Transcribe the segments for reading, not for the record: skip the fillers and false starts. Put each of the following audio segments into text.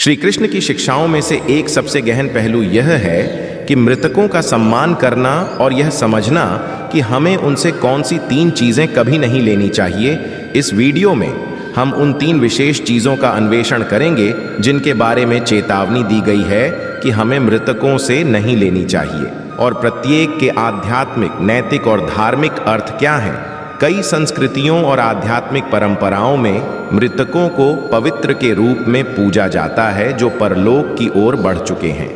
श्री कृष्ण की शिक्षाओं में से एक सबसे गहन पहलू यह है कि मृतकों का सम्मान करना और यह समझना कि हमें उनसे कौन सी 3 चीजें कभी नहीं लेनी चाहिए। इस वीडियो में हम उन 3 विशेष चीजों का अन्वेषण करेंगे जिनके बारे में चेतावनी दी गई है कि हमें मृतकों से नहीं लेनी चाहिए, और प्रत्येक के आध्यात्मिक, नैतिक और धार्मिक अर्थ क्या हैं। कई संस्कृतियों और आध्यात्मिक परंपराओं में मृतकों को पवित्र के रूप में पूजा जाता है जो परलोक की ओर बढ़ चुके हैं।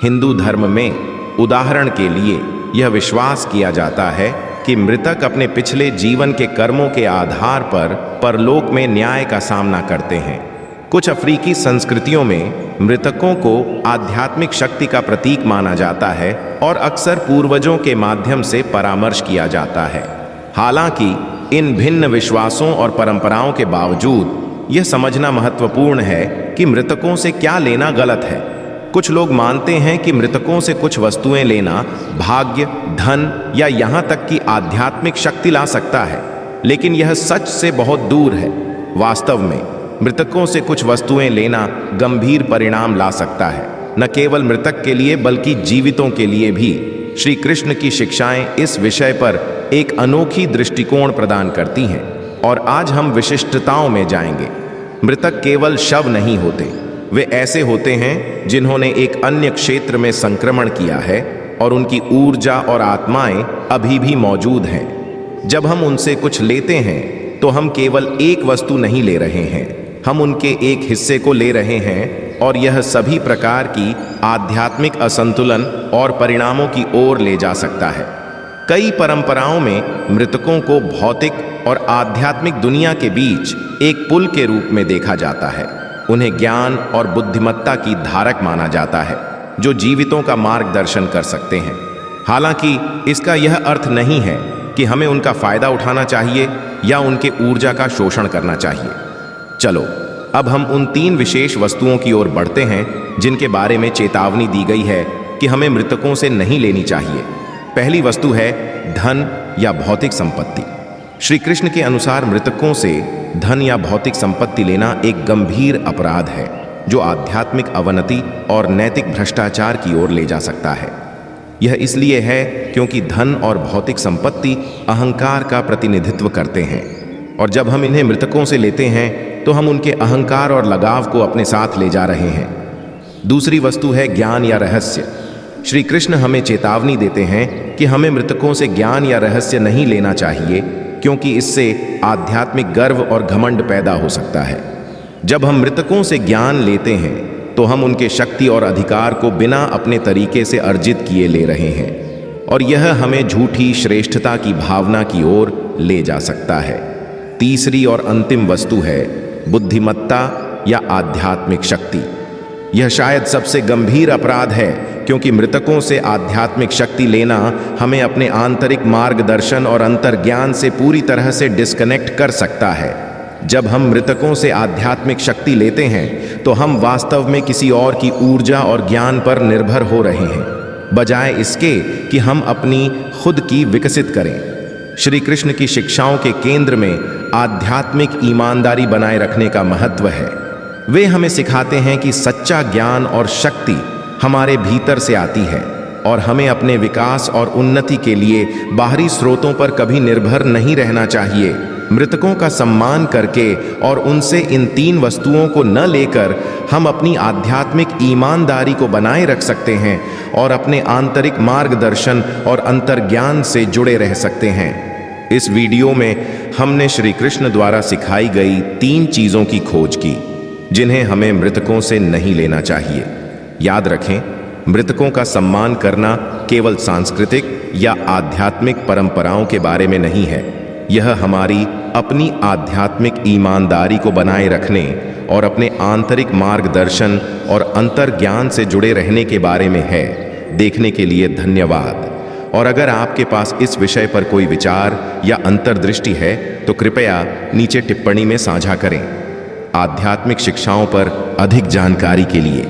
हिंदू धर्म में उदाहरण के लिए यह विश्वास किया जाता है कि मृतक अपने पिछले जीवन के कर्मों के आधार पर परलोक में न्याय का सामना करते हैं। कुछ अफ्रीकी संस्कृतियों में मृतकों को आध्यात्मिक शक्ति का प्रतीक माना जाता है और अक्सर पूर्वजों के माध्यम से परामर्श किया जाता है। हालांकि इन भिन्न विश्वासों और परंपराओं के बावजूद यह समझना महत्वपूर्ण है कि मृतकों से क्या लेना गलत है। कुछ लोग मानते हैं कि मृतकों से कुछ वस्तुएं लेना भाग्य, धन या यहाँ तक कि आध्यात्मिक शक्ति ला सकता है, लेकिन यह सच से बहुत दूर है। वास्तव में मृतकों से कुछ वस्तुएं लेना गंभीर परिणाम ला सकता है, न केवल मृतक के लिए बल्कि जीवितों के लिए भी। श्री कृष्ण की शिक्षाएं इस विषय पर एक अनोखी दृष्टिकोण प्रदान करती हैं, और आज हम विशिष्टताओं में जाएंगे। मृतक केवल शव नहीं होते, वे ऐसे होते हैं जिन्होंने एक अन्य क्षेत्र में संक्रमण किया है और उनकी ऊर्जा और आत्माएं अभी भी मौजूद हैं। जब हम उनसे कुछ लेते हैं तो हम केवल एक वस्तु नहीं ले रहे हैं, हम उनके एक हिस्से को ले रहे हैं, और यह सभी प्रकार की आध्यात्मिक असंतुलन और परिणामों की ओर ले जा सकता है। कई परंपराओं में मृतकों को भौतिक और आध्यात्मिक दुनिया के बीच एक पुल के रूप में देखा जाता है। उन्हें ज्ञान और बुद्धिमत्ता की धारक माना जाता है जो जीवितों का मार्गदर्शन कर सकते हैं। हालांकि इसका यह अर्थ नहीं है कि हमें उनका फायदा उठाना चाहिए या उनके ऊर्जा का शोषण करना चाहिए। चलो अब हम उन 3 विशेष वस्तुओं की ओर बढ़ते हैं जिनके बारे में चेतावनी दी गई है कि हमें मृतकों से नहीं लेनी चाहिए। पहली वस्तु है धन या भौतिक संपत्ति। श्री कृष्ण के अनुसार मृतकों से धन या भौतिक संपत्ति लेना एक गंभीर अपराध है जो आध्यात्मिक अवनति और नैतिक भ्रष्टाचार की ओर ले जा सकता है। यह इसलिए है क्योंकि धन और भौतिक संपत्ति अहंकार का प्रतिनिधित्व करते हैं, और जब हम इन्हें मृतकों से लेते हैं तो हम उनके अहंकार और लगाव को अपने साथ ले जा रहे हैं। दूसरी वस्तु है ज्ञान या रहस्य। श्री कृष्ण हमें चेतावनी देते हैं कि हमें मृतकों से ज्ञान या रहस्य नहीं लेना चाहिए, क्योंकि इससे आध्यात्मिक गर्व और घमंड पैदा हो सकता है। जब हम मृतकों से ज्ञान लेते हैं तो हम उनके शक्ति और अधिकार को बिना अपने तरीके से अर्जित किए ले रहे हैं, और यह हमें झूठी श्रेष्ठता की भावना की ओर ले जा सकता है। तीसरी और अंतिम वस्तु है बुद्धिमत्ता या आध्यात्मिक शक्ति। यह शायद सबसे गंभीर अपराध है, क्योंकि मृतकों से आध्यात्मिक शक्ति लेना हमें अपने आंतरिक मार्गदर्शन और अंतर्ज्ञान से पूरी तरह से डिस्कनेक्ट कर सकता है। जब हम मृतकों से आध्यात्मिक शक्ति लेते हैं तो हम वास्तव में किसी और की ऊर्जा और ज्ञान पर निर्भर हो रहे हैं, बजाय इसके कि हम अपनी खुद की विकसित करें। श्री कृष्ण की शिक्षाओं के केंद्र में आध्यात्मिक ईमानदारी बनाए रखने का महत्व है। वे हमें सिखाते हैं कि सच्चा ज्ञान और शक्ति हमारे भीतर से आती है, और हमें अपने विकास और उन्नति के लिए बाहरी स्रोतों पर कभी निर्भर नहीं रहना चाहिए। मृतकों का सम्मान करके और उनसे इन 3 वस्तुओं को न लेकर हम अपनी आध्यात्मिक ईमानदारी को बनाए रख सकते हैं और अपने आंतरिक मार्गदर्शन और अंतर्ज्ञान से जुड़े रह सकते हैं। इस वीडियो में हमने श्री कृष्ण द्वारा सिखाई गई 3 चीजों की खोज की जिन्हें हमें मृतकों से नहीं लेना चाहिए। याद रखें, मृतकों का सम्मान करना केवल सांस्कृतिक या आध्यात्मिक परंपराओं के बारे में नहीं है, यह हमारी अपनी आध्यात्मिक ईमानदारी को बनाए रखने और अपने आंतरिक मार्गदर्शन और अंतर्ज्ञान से जुड़े रहने के बारे में है। देखने के लिए धन्यवाद। और अगर आपके पास इस विषय पर कोई विचार या अंतर्दृष्टि है तो कृपया नीचे टिप्पणी में साझा करें। आध्यात्मिक शिक्षाओं पर अधिक जानकारी के लिए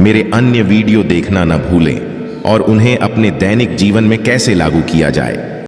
मेरे अन्य वीडियो देखना न भूलें और उन्हें अपने दैनिक जीवन में कैसे लागू किया जाए